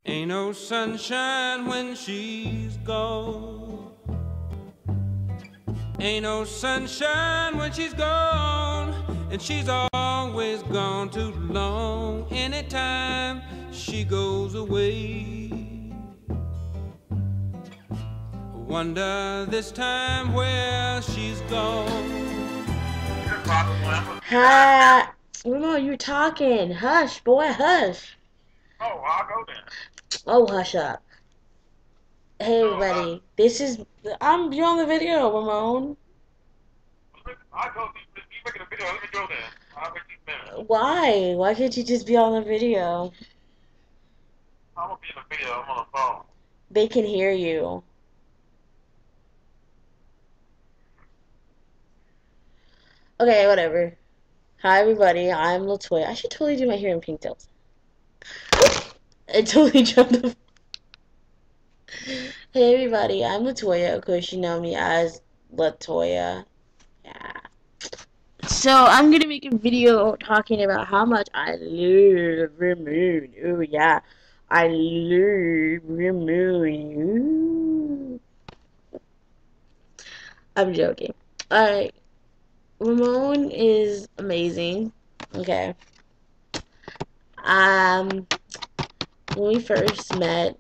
Ain't no sunshine when she's gone. Ain't no sunshine when she's gone. And she's always gone too long. Anytime she goes away, wonder this time where she's gone. Hi. Ramon, you're talking. Hush, boy, hush. Oh, I'll go then. Oh, hush up. Hey, No, everybody. This is. You're on the video, Ramon. I'll go. You making a video. Let me go then. I'll make these minutes. Why? Why can't you just be on the video? I'm going to be in the video. I'm on the phone. They can hear you. Okay, whatever. Hi, everybody. I'm Latoya. I should totally do my hair in pigtails. I totally jumped up. Hey, everybody. I'm Latoya. Of course, you know me as Latoya. Yeah. So I'm gonna make a video talking about how much I love Ramon. Oh yeah, I love Ramon. I'm joking. Alright, Ramon is amazing. Okay. Um, when we first met,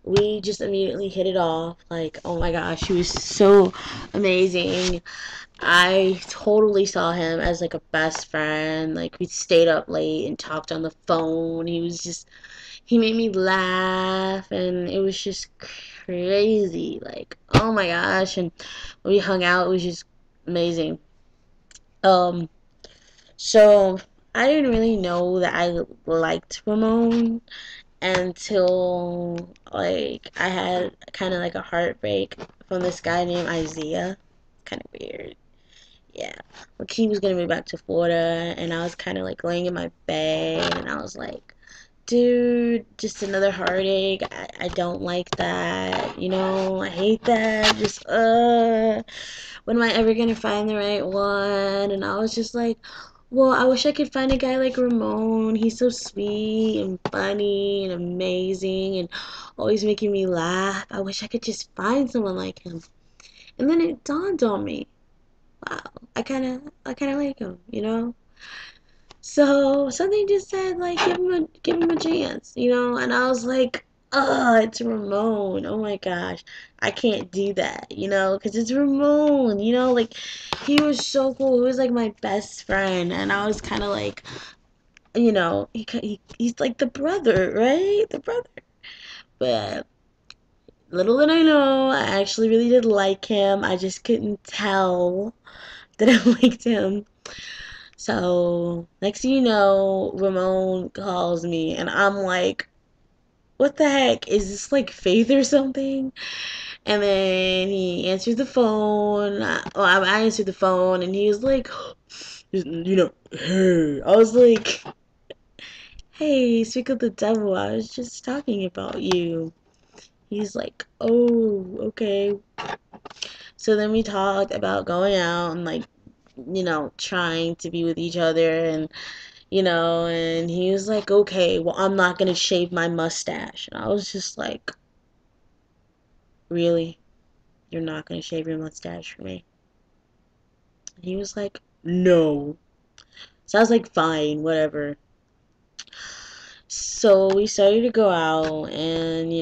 we just immediately hit it off. Like, oh my gosh, he was so amazing. I totally saw him as like a best friend. Like, we stayed up late and talked on the phone. He made me laugh, and it was just crazy. Like, oh my gosh. And when we hung out, it was just amazing. Um, so I didn't really know that I liked Ramon until like I had kind of like a heartbreak from this guy named Isaiah. Kind of weird. Yeah. Like, he was gonna move back to Florida, and I was kind of like laying in my bed, and I was like, dude, just another heartache. I don't like that. I hate that. When am I ever gonna find the right one? And I was just like, well, I wish I could find a guy like Ramon. He's so sweet and funny and amazing and always making me laugh. I wish I could just find someone like him. And then it dawned on me, wow, I kind of like him. So something just said like give him a chance. And I was like, oh, it's Ramon. Oh my gosh, I can't do that, because it's Ramon. Like, he was so cool. He was like my best friend, and I was kind of like, he's like the brother, right? The brother. But little did I know, I actually really did like him. I just couldn't tell that I liked him. So, next thing you know, Ramon calls me, and I'm like, what the heck? Is this like faith or something? And then he answers the phone. I answered the phone, and he was like, hey. I was like, hey, speak of the devil. I was just talking about you. He's like, oh, okay. So then we talked about going out and like, trying to be with each other, and he was like, okay, well, I'm not gonna shave my mustache. And I was just like, really? You're not gonna shave your mustache for me? And he was like, no. So I was like, fine, whatever. So we started to go out and,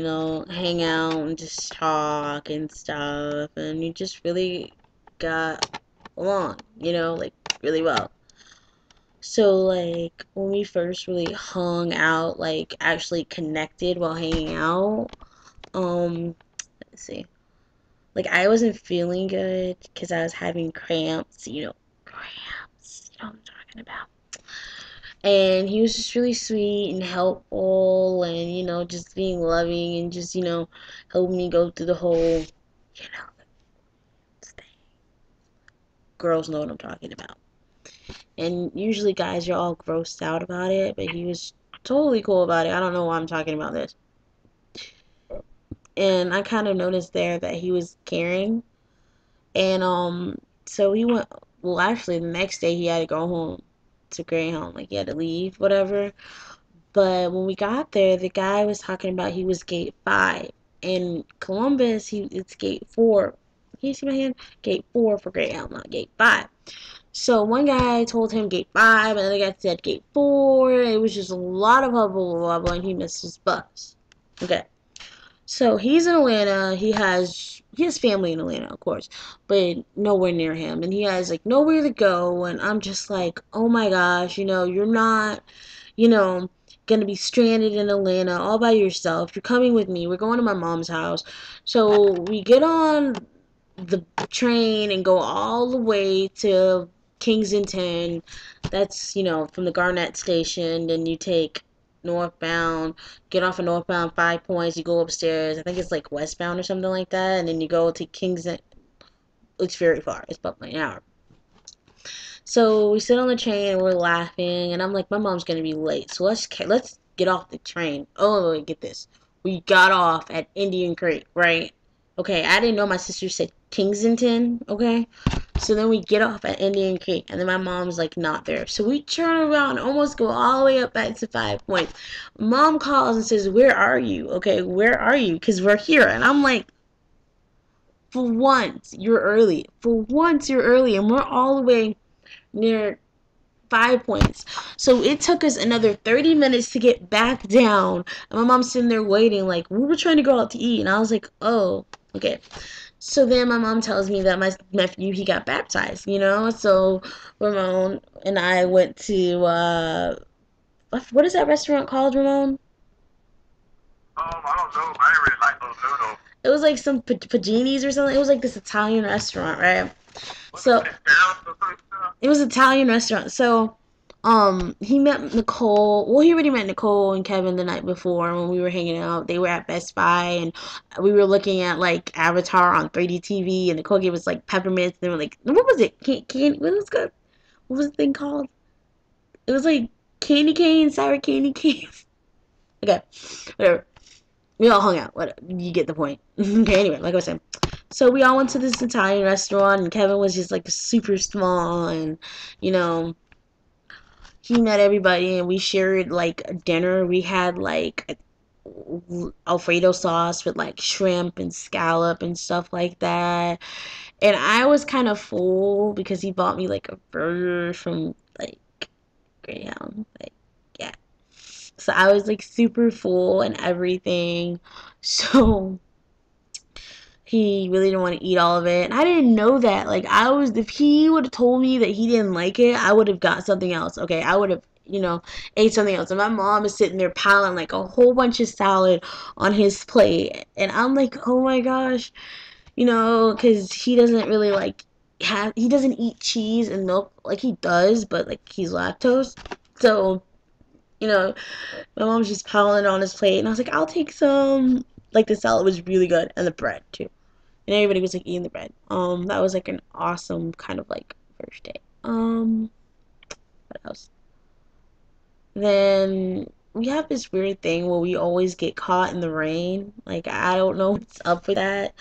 hang out and just talk and stuff. And we just really got along, like really well. So, like, when we first really hung out, like, actually connected while hanging out, let's see. Like, I wasn't feeling good because I was having cramps, cramps, you know what I'm talking about. And he was just really sweet and helpful and, just being loving and just, helping me go through the whole, thing. Girls know what I'm talking about. And usually guys are all grossed out about it, but he was totally cool about it. I don't know why I'm talking about this. And I kind of noticed there that he was caring. And so he went, well, actually the next day he had to go home to Greyhound, like he had to leave, whatever. But when we got there, the guy was talking about he was gate 5. In Columbus, it's gate 4. Can you see my hand? Gate 4 for Greyhound, not gate 5. So one guy told him gate 5, and the other guy said gate 4. It was just a lot of hubble, and he missed his bus. Okay. So he's in Atlanta. He has family in Atlanta, of course, but nowhere near him, and he has like nowhere to go. And I'm just like, oh my gosh, you're not, you know, gonna be stranded in Atlanta all by yourself. You're coming with me. We're going to my mom's house. So we get on the train and go all the way to Kensington. That's, from the Garnett station. Then you take northbound, get off of northbound 5 Points, you go upstairs. I think it's like westbound or something like that. And then you go to Kingston. It's very far. It's about an hour. So we sit on the train and we're laughing, and I'm like, my mom's gonna be late, so let's get off the train. Oh, wait, get this. We got off at Indian Creek, right? Okay, I didn't know my sister said Kensington, okay? So then we get off at Indian Creek, and then my mom's like not there. So we turn around and almost go all the way up back to 5 Points. Mom calls and says, where are you? Okay, where are you? Because we're here. And I'm like, for once, you're early. For once, you're early, and we're all the way near 5 Points. So it took us another 30 minutes to get back down. And my mom's sitting there waiting, like, we were trying to go out to eat. And I was like, oh, okay. So then my mom tells me that my nephew, he got baptized, So Ramon and I went to, what is that restaurant called, Ramon? I don't know. I didn't really like those noodles. It was like some Pagini's or something. It was like this Italian restaurant, right? So it was an Italian restaurant. So he met Nicole. Well, he already met Nicole and Kevin the night before when we were hanging out. They were at Best Buy, and we were looking at like Avatar on 3D TV, and Nicole gave us like peppermints. And they were like, what was it? What was good? What was the thing called? It was like candy cane, sour candy canes. Okay, whatever. We all hung out. Whatever. You get the point. Okay, anyway, like I was saying. So we all went to this Italian restaurant, and Kevin was just like super small, and he met everybody, and we shared like a dinner. We had like Alfredo sauce with like shrimp and scallop and stuff like that. And I was kind of full because he bought me like a burger from like Greyhound. Like, yeah. So I was like super full and everything. So he really didn't want to eat all of it. And I didn't know that. Like, if he would have told me that he didn't like it, I would have got something else. Okay, I would have, ate something else. And my mom is sitting there piling like a whole bunch of salad on his plate. And I'm like, oh my gosh, because he doesn't really he doesn't eat cheese and milk like he does, but like he's lactose. So, my mom's just piling on his plate. And I was like, I'll take some. Like, the salad was really good, and the bread too. And everybody was like eating the bread. That was like an awesome kind of like first day. What else? Then we have this weird thing where we always get caught in the rain. Like, I don't know what's up with that.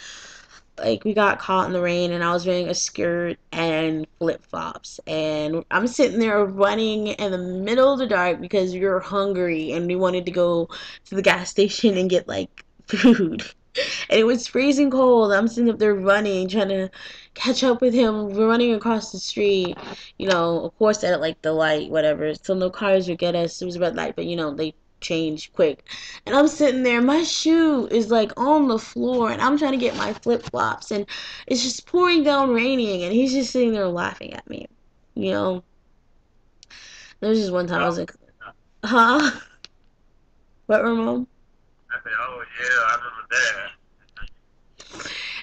Like, we got caught in the rain, and I was wearing a skirt and flip-flops, and I'm sitting there running in the middle of the dark because we were hungry and we wanted to go to the gas station and get like food. And it was freezing cold. I'm sitting up there running, trying to catch up with him. We're running across the street, of course at like the light, whatever, so no cars would get us. It was a red light, but they changed quick. And I'm sitting there, my shoe is like on the floor, and I'm trying to get my flip-flops, and it's just pouring down raining, and he's just sitting there laughing at me. There was just one time I was like, huh? What, Ramon? I said, oh yeah, I remember that.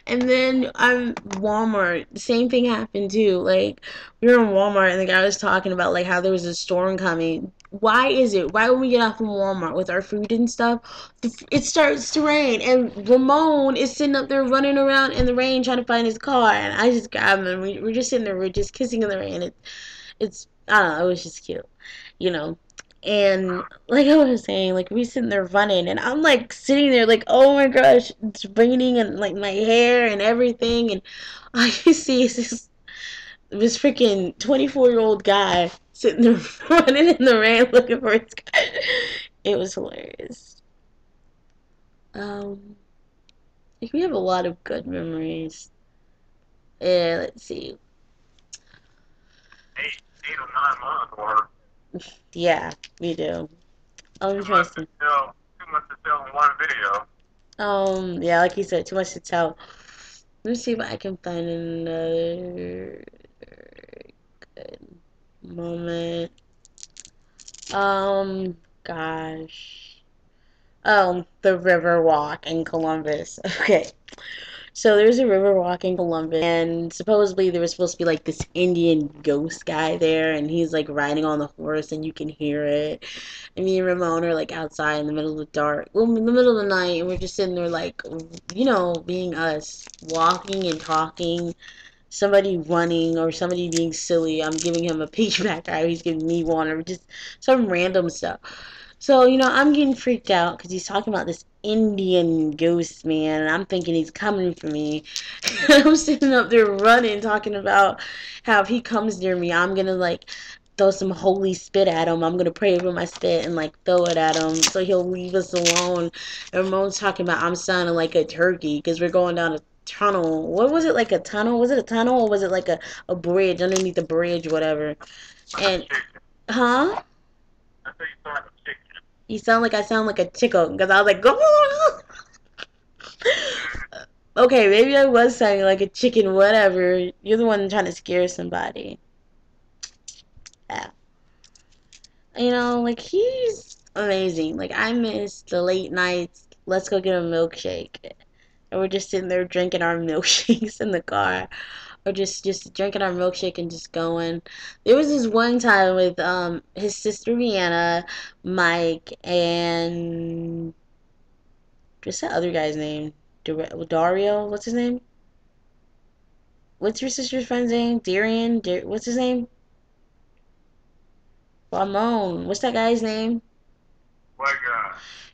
And then I'm Walmart. The same thing happened too. Like, we were in Walmart, and the guy was talking about like how there was a storm coming. Why is it? Why when we get off from Walmart with our food and stuff, it starts to rain, and Ramon is sitting up there running around in the rain trying to find his car, and I just grab him, and we're just sitting there, we're just kissing in the rain. It's I don't know, it was just cute, And like I was saying, like, we sitting there running, and I'm like sitting there like, oh my gosh, it's raining, and like my hair and everything, and all you see is this freaking 24-year-old guy sitting there running in the rain looking for his guy. It was hilarious. Um, we have a lot of good memories. Yeah, let's see. 8 or 9 months, or Yeah, we do. I'm too trying much to to see. tell. Too much to tell in one video. Yeah, like you said, too much to tell. Let me see if I can find another good moment. Gosh. The river walk in Columbus. Okay. So there's a river walk in Columbus, and supposedly there was supposed to be like this Indian ghost guy there, and he's like riding on the horse, and you can hear it. And me and Ramon are like outside in the middle of the dark, well, in the middle of the night, and we're just sitting there like, being us, walking and talking. Somebody running or somebody being silly. I'm giving him a piggyback eye. He's giving me one, or just some random stuff. So, I'm getting freaked out because he's talking about this Indian ghost man, and I'm thinking he's coming for me. I'm sitting up there running, talking about how if he comes near me, I'm gonna like throw some holy spit at him. I'm gonna pray over my spit and like throw it at him so he'll leave us alone. And Ramon's talking about I'm sounding like a turkey because we're going down a tunnel. What was it, like a tunnel? Was it a tunnel or was it like a bridge underneath the bridge, whatever? Like a And chicken. huh? I say you sound like a chicken. You sound like I sound like a chicken because I was like, go. Okay, maybe I was sounding like a chicken, whatever. You're the one trying to scare somebody. Yeah. Like he's amazing. Like I miss the late nights. Let's go get a milkshake. And we're just sitting there drinking our milkshakes in the car. Or just drinking our milkshake and just going. There was this one time with his sister Vienna, Mike, and what's that other guy's name? Dario? What's his name? What's your sister's friend's name? Darian? What's his name? Ramon. What's that guy's name? What guy?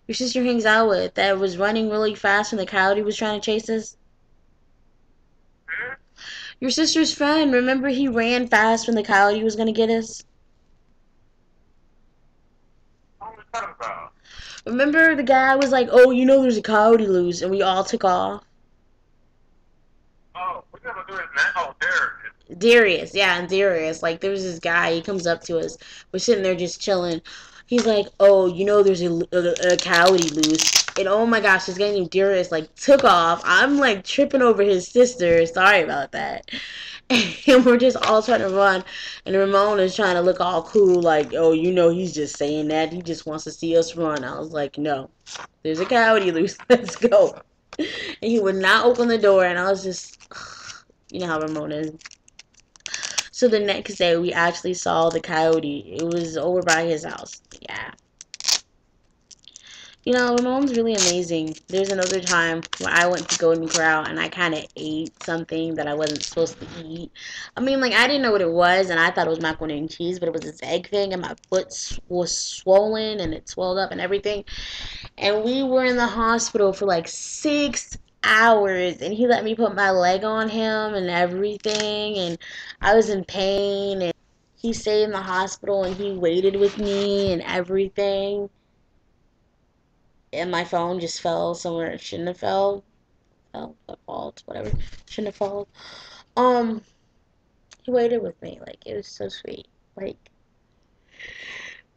Your sister hangs out with that was running really fast when the coyote was trying to chase us? Hmm? Your sister's friend. Remember he ran fast when the coyote was going to get us? What are we talking about? Remember the guy was like, oh, there's a coyote loose, and we all took off? Oh, we gotta do it now. Oh, there it is. Darius, yeah, and Darius. Like, there was this guy, he comes up to us. We're sitting there just chilling. He's like, oh, there's a coyote loose. And oh my gosh, this guy named Darius, like, took off. I'm, like, tripping over his sister. Sorry about that. And we're just all trying to run. And Ramon is trying to look all cool, like, oh, he's just saying that. He just wants to see us run. I was like, no, there's a coyote loose. Let's go. And he would not open the door. And I was just, you know how Ramon is. So the next day, we actually saw the coyote. It was over by his house. Yeah. Ramon's really amazing. There's another time when I went to Golden Corral and I kind of ate something that I wasn't supposed to eat. I mean, like, I didn't know what it was, and I thought it was macaroni and cheese, but it was this egg thing, and my foot was swollen, and it swelled up and everything. And we were in the hospital for like 6 hours, and he let me put my leg on him and everything, and I was in pain, and he stayed in the hospital, and he waited with me and everything. And my phone just fell somewhere it shouldn't have fell, fault, whatever, shouldn't have fallen. Um, he waited with me, like, it was so sweet. Like,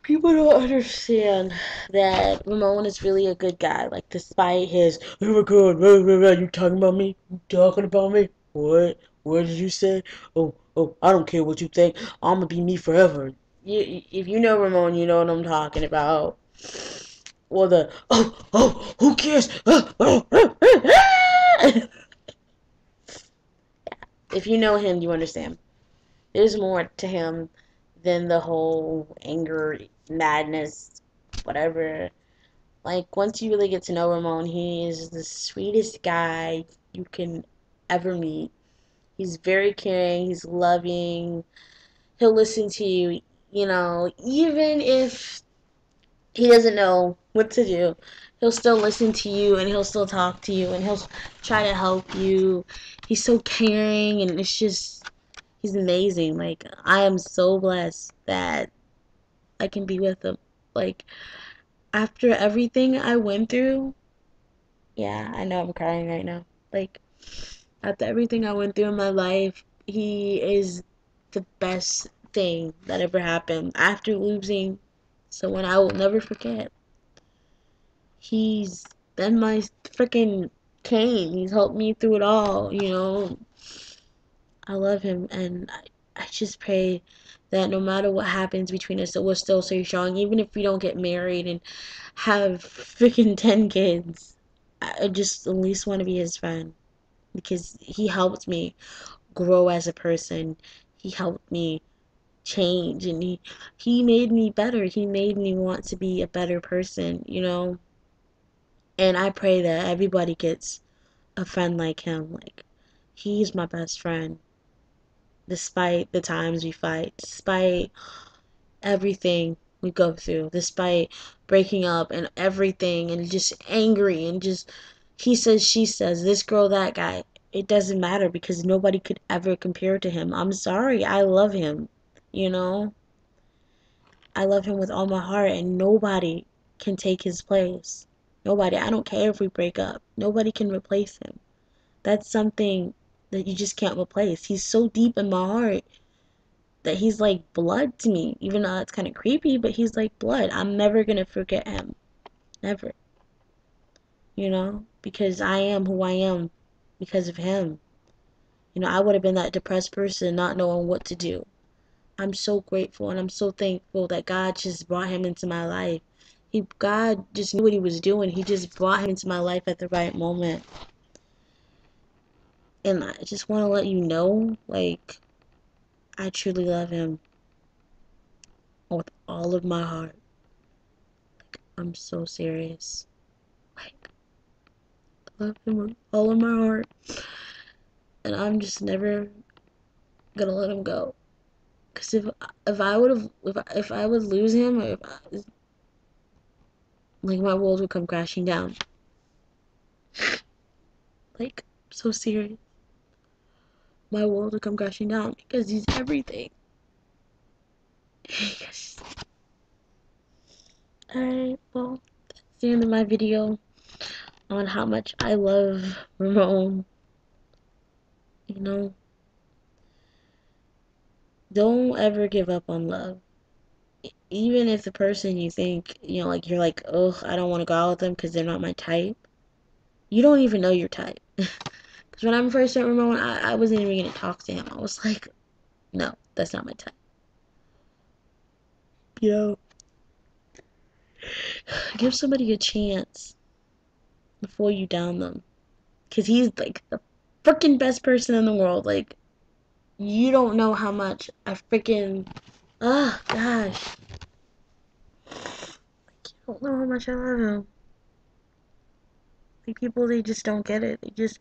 people don't understand that Ramon is really a good guy. Like, despite his, oh my god, you talking about me? You talking about me? What did you say? Oh, I don't care what you think. I'm gonna be me forever. If you know Ramon, you know what I'm talking about. Or the, who cares? If you know him, you understand. There's more to him than the whole anger, madness, whatever. Like, once you really get to know Ramon, he is the sweetest guy you can ever meet. He's very caring, he's loving, he'll listen to you, even if he doesn't know what to do. He'll still listen to you and he'll still talk to you and he'll try to help you. He's so caring and he's amazing. Like, I am so blessed that I can be with him. Like, After everything I went through, yeah, I know I'm crying right now. Like, after everything I went through in my life, he is the best thing that ever happened. After losing someone I will never forget, he's been my freaking cane. He's helped me through it all, you know. I love him, and I just pray that no matter what happens between us, that we'll still stay strong, even if we don't get married and have freaking 10 kids. I just at least want to be his friend because he helped me grow as a person. He helped me change, and he made me better. He made me want to be a better person, you know. And I pray that everybody gets a friend like him. Like, he's my best friend. Despite the times we fight, despite everything we go through, despite breaking up and everything, and just angry and just he says, she says, this girl, that guy. It doesn't matter because nobody could ever compare to him. I'm sorry. I love him. You know? I love him with all my heart, and nobody can take his place. Nobody. I don't care if we break up. Nobody can replace him. That's something that you just can't replace. He's so deep in my heart that he's like blood to me. Even though it's kind of creepy, but he's like blood. I'm never gonna forget him. Never. You know? Because I am who I am because of him. You know, I would have been that depressed person not knowing what to do. I'm so grateful and I'm so thankful that God just brought him into my life. God just knew what he was doing. He just brought him into my life at the right moment. And I just want to let you know, like, I truly love him with all of my heart. Like, I'm so serious. Like, I love him with all of my heart. And I'm just never gonna let him go. Cause if I would have if I would lose him, or like my world would come crashing down. Like, so serious. My world would come crashing down because he's everything. Yes. Alright, well, that's the end of my video on how much I love Ramon. You know, don't ever give up on love. Even if the person you think, you know, like, you're like, ugh, I don't want to go out with them because they're not my type. You don't even know your type. Because when I first met Ramon, I wasn't even going to talk to him. I was like, no, that's not my type. You know, give somebody a chance before you down them. Because he's, like, the freaking best person in the world. Like, you don't know how much I freaking... Oh, gosh. Like, you don't know how much I love him. Like, people, they just don't get it. They just...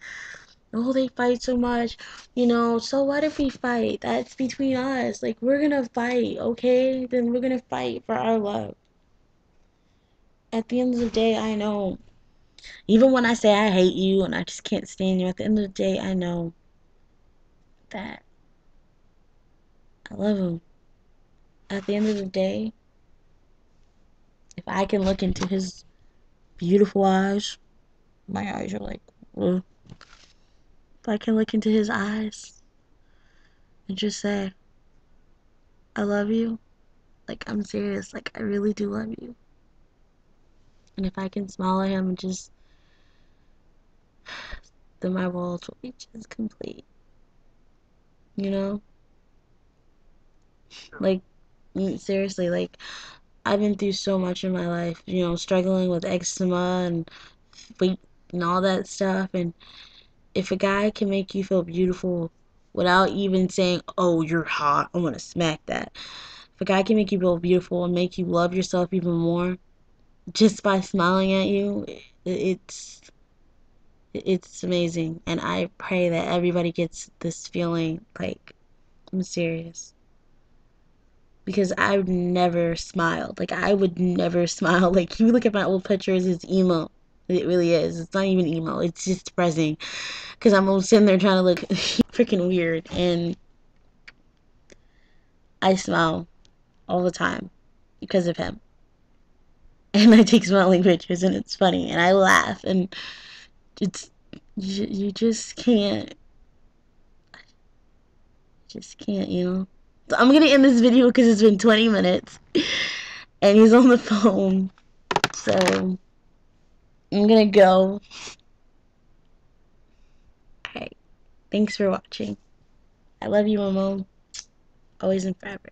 Oh, they fight so much. You know, so what if we fight? That's between us. Like, we're gonna fight, okay? Then we're gonna fight for our love. At the end of the day, I know. Even when I say I hate you and I just can't stand you, at the end of the day, I know that I love him. At the end of the day, if I can look into his beautiful eyes, my eyes are like, ugh. If I can look into his eyes and just say, I love you, like, I'm serious, like, I really do love you. And if I can smile at him and just, then my world will be just complete. You know? Like, seriously, like, I've been through so much in my life, you know, struggling with eczema and weight and all that stuff. And if a guy can make you feel beautiful without even saying, oh, you're hot, I want to smack that. If a guy can make you feel beautiful and make you love yourself even more just by smiling at you, it's amazing. And I pray that everybody gets this feeling. Like, I'm serious. Because I would never smile. Like, I would never smile. Like, you look at my old pictures, it's emo. It really is. It's not even emo. It's just depressing. Because I'm sitting there trying to look freaking weird. And I smile all the time because of him. and I take smiling pictures, and it's funny, and I laugh, and it's you just can't, you know. So I'm gonna end this video because it's been 20 minutes, and he's on the phone, so I'm gonna go. Alright, thanks for watching. I love you, Ramon, always and forever.